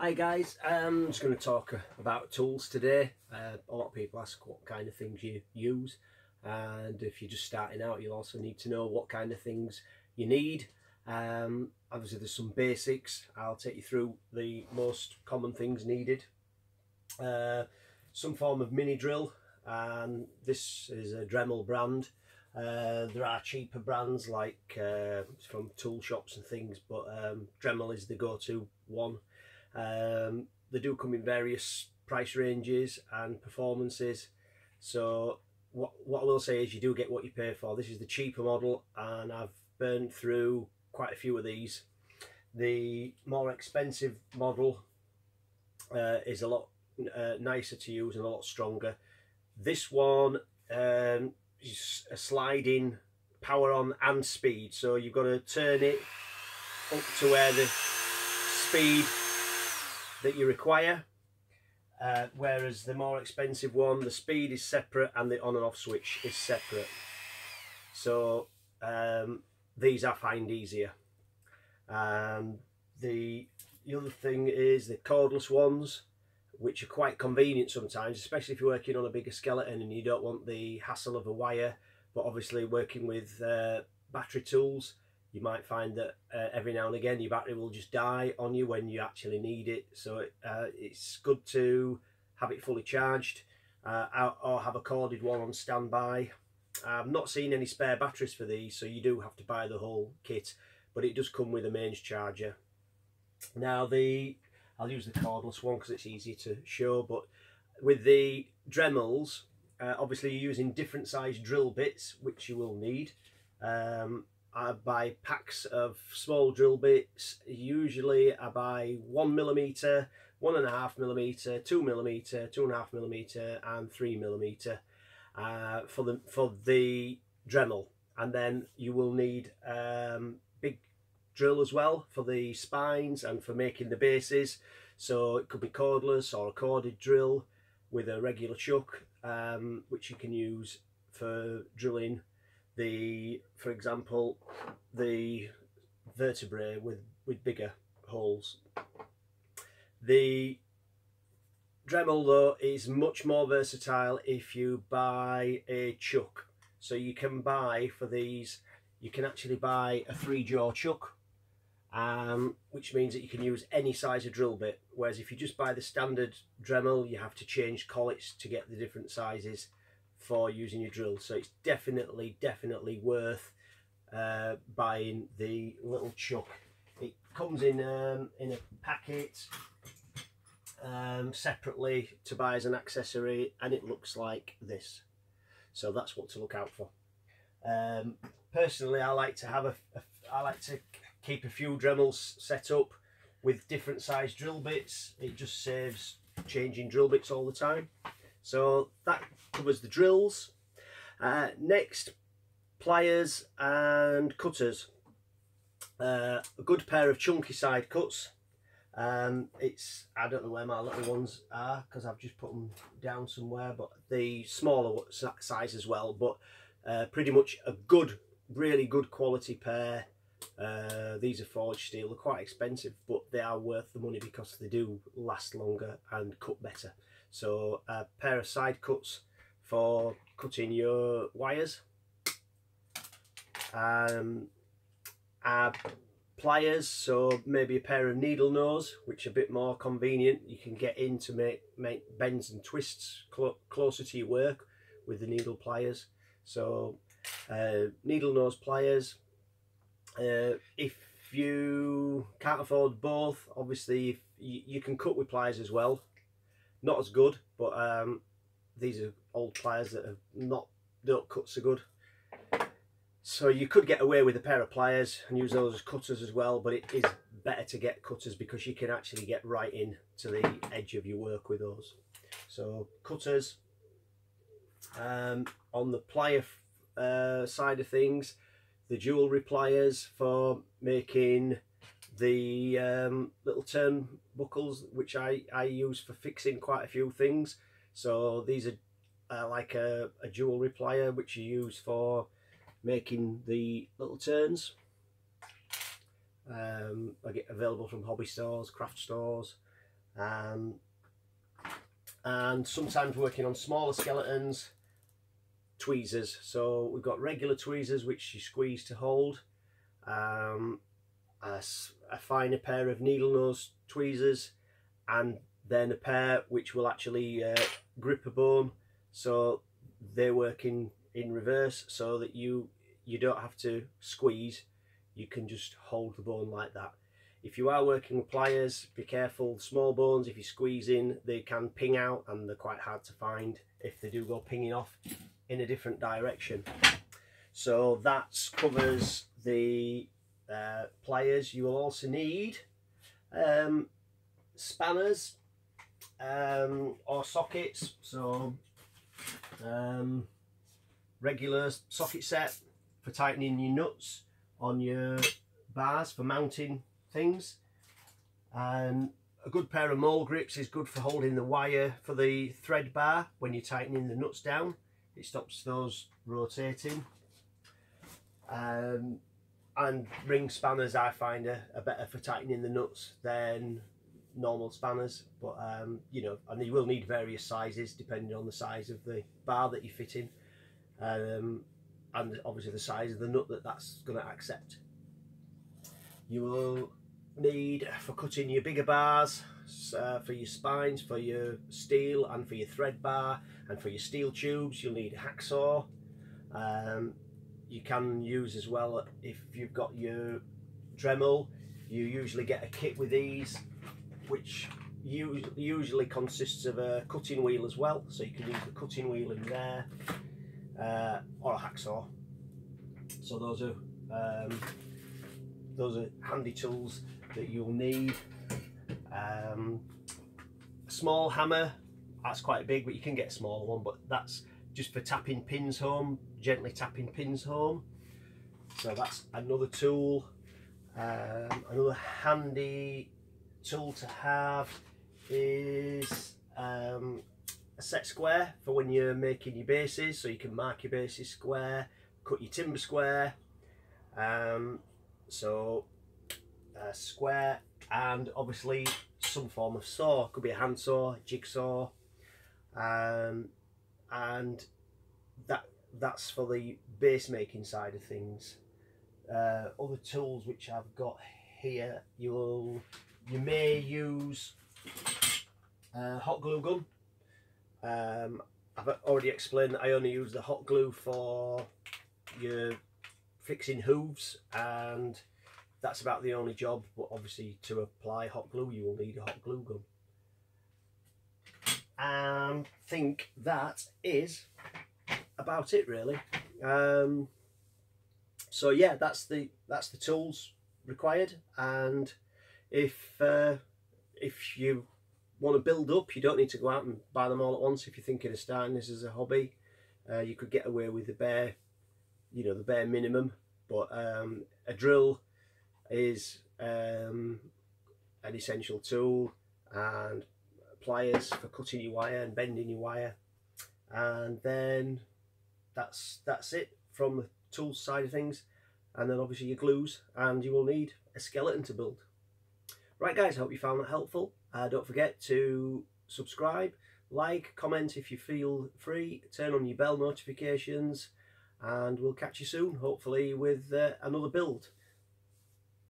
Hi guys, I'm just going to talk about tools today. A lot of people ask what kind of things you use, and if you're just starting out you'll also need to know what kind of things you need. Obviously there's some basics. I'll take you through the most common things needed. Some form of mini drill, and this is a Dremel brand. There are cheaper brands like from tool shops and things, but Dremel is the go-to one. They do come in various price ranges and performances, so what I will say is you do get what you pay for. This is the cheaper model, and I've burned through quite a few of these. The more expensive model is a lot nicer to use and a lot stronger. This one is a sliding power on and speed, so you've got to turn it up to where the speed that you require, whereas the more expensive one, the speed is separate and the on and off switch is separate. So these I find easier. The other thing is the cordless ones, which are quite convenient sometimes, especially if you're working on a bigger skeleton and you don't want the hassle of a wire. But obviously working with battery tools, you might find that every now and again your battery will just die on you when you actually need it. So it's good to have it fully charged or have a corded one on standby. I've not seen any spare batteries for these, so you do have to buy the whole kit, but it does come with a mains charger. Now I'll use the cordless one because it's easier to show, but with the Dremels, obviously you're using different size drill bits, which you will need. I buy packs of small drill bits. Usually I buy 1mm, 1.5mm, 2mm, 2.5mm and 3mm for the Dremel. And then you will need big drill as well for the spines and for making the bases. So it could be cordless or a corded drill with a regular chuck, which you can use for drilling for example, the vertebrae with bigger holes. The Dremel though is much more versatile if you buy a chuck. So you can buy for these, you can actually buy a 3-jaw chuck, which means that you can use any size of drill bit, whereas if you just buy the standard Dremel you have to change collets to get the different sizes for using your drill. So it's definitely worth buying the little chuck. It comes in a packet separately to buy as an accessory, and it looks like this. So that's what to look out for. Personally, I like to keep a few Dremels set up with different size drill bits. It just saves changing drill bits all the time. So that covers the drills. Next, pliers and cutters. A good pair of chunky side cuts. I don't know where my little ones are because I've just put them down somewhere, but the smaller size as well, but pretty much a really good quality pair. These are forged steel. They're quite expensive, but they are worth the money because they do last longer and cut better. So a pair of side cuts for cutting your wires. Pliers, so maybe a pair of needle nose, which are a bit more convenient. You can get in to make bends and twists closer to your work with the needle pliers. So needle nose pliers. If you can't afford both, obviously you can cut with pliers as well. Not as good, but these are old pliers that don't cut so good. So you could get away with a pair of pliers and use those as cutters as well, but it is better to get cutters because you can actually get right in to the edge of your work with those. So cutters. On the plier side of things, the jewellery pliers for making the little turnbuckles, which I use for fixing quite a few things. So these are like a jewellery plier which you use for making the little turns. I get available from hobby stores, craft stores, And sometimes working on smaller skeletons, tweezers. So we've got regular tweezers which you squeeze to hold, a finer pair of needle nose tweezers, and then a pair which will actually grip a bone, so they're working in reverse, so that you don't have to squeeze, you can just hold the bone like that. If you are working with pliers, be careful. Small bones, if you squeeze in, they can ping out, and they're quite hard to find if they do go pinging off in a different direction. So that covers the pliers. You will also need spanners or sockets. So regular socket set for tightening your nuts on your bars for mounting things, and a good pair of mole grips is good for holding the wire for the thread bar when you're tightening the nuts down. It stops those rotating. And ring spanners I find are better for tightening the nuts than normal spanners, but you know, and you will need various sizes depending on the size of the bar that you're fitting, and obviously the size of the nut that's going to accept. You will need, for cutting your bigger bars, for your spines, for your steel and for your thread bar, and for your steel tubes, you'll need a hacksaw. You can use as well, if you've got your Dremel, you usually get a kit with these which usually consists of a cutting wheel as well, so you can use the cutting wheel in there, or a hacksaw. So those are handy tools that you'll need. A small hammer, that's quite big, but you can get a smaller one, but that's just for tapping pins home, gently tapping pins home. So that's another tool. Another handy tool to have is a set square for when you're making your bases, so you can mark your bases square, cut your timber square. So a square, and obviously some form of saw, could be a hand saw, a jigsaw, and that's for the base making side of things. Other tools which I've got here, you may use hot glue gun. I've already explained that I only use the hot glue for your fixing hooves, and that's about the only job, but obviously to apply hot glue you will need a hot glue gun. And I think that is about it really. So yeah, that's the tools required, and if you want to build up, you don't need to go out and buy them all at once. If you're thinking of starting this as a hobby, you could get away with the bare minimum, but a drill is an essential tool, and pliers for cutting your wire and bending your wire, and then that's it from the tools side of things. And then obviously your glues, and you will need a skeleton to build. Right guys, I hope you found that helpful. Don't forget to subscribe, like, comment if you feel free, turn on your bell notifications, and we'll catch you soon, hopefully with another build.